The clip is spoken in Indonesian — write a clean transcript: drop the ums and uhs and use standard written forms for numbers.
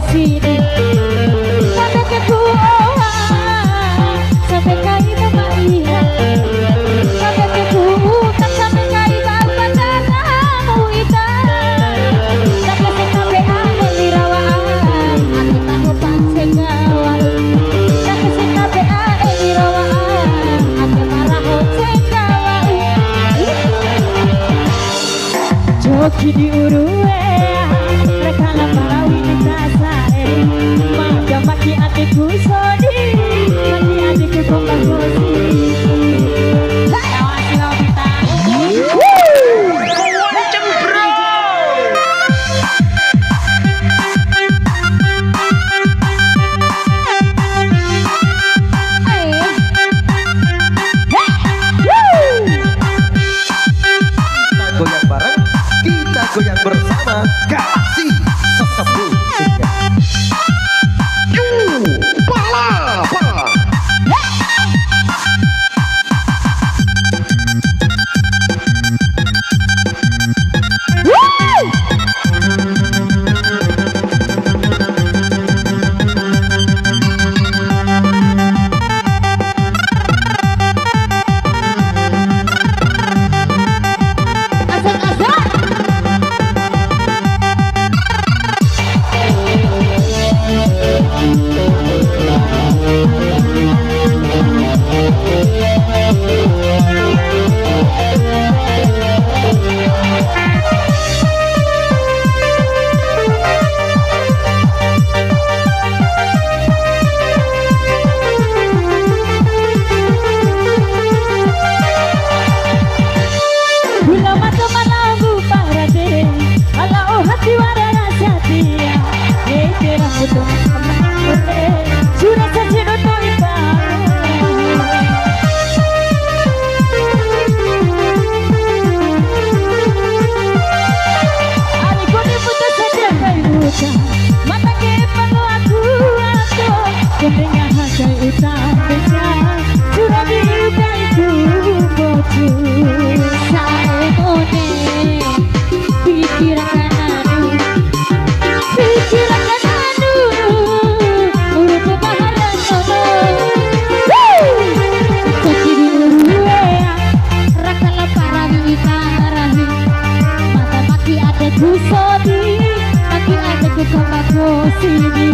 sini sampai ke Kuoha sampai kai Mama Iha sampai ke Kuukan sampai kai Bapak Danamu Ita sampai ke KPA Emirawaan aku tahu pancengawal sampai ke KPA Emirawaan aku marah cengawal joki di Urue rekala para wanita sae maka maki adikku sodi maki adikku kembang kosi awasi wanita goyang bareng, kita goyang bersama Galaxy Sesepuh Palapa. mata ke pengaku atau kedengar hasil utang besar sudah diudah itu bocu saone pikiran anu urut baharan sono jadi diurue rakala para witarahi mata maki ada kusodi maki ada kekamaku sini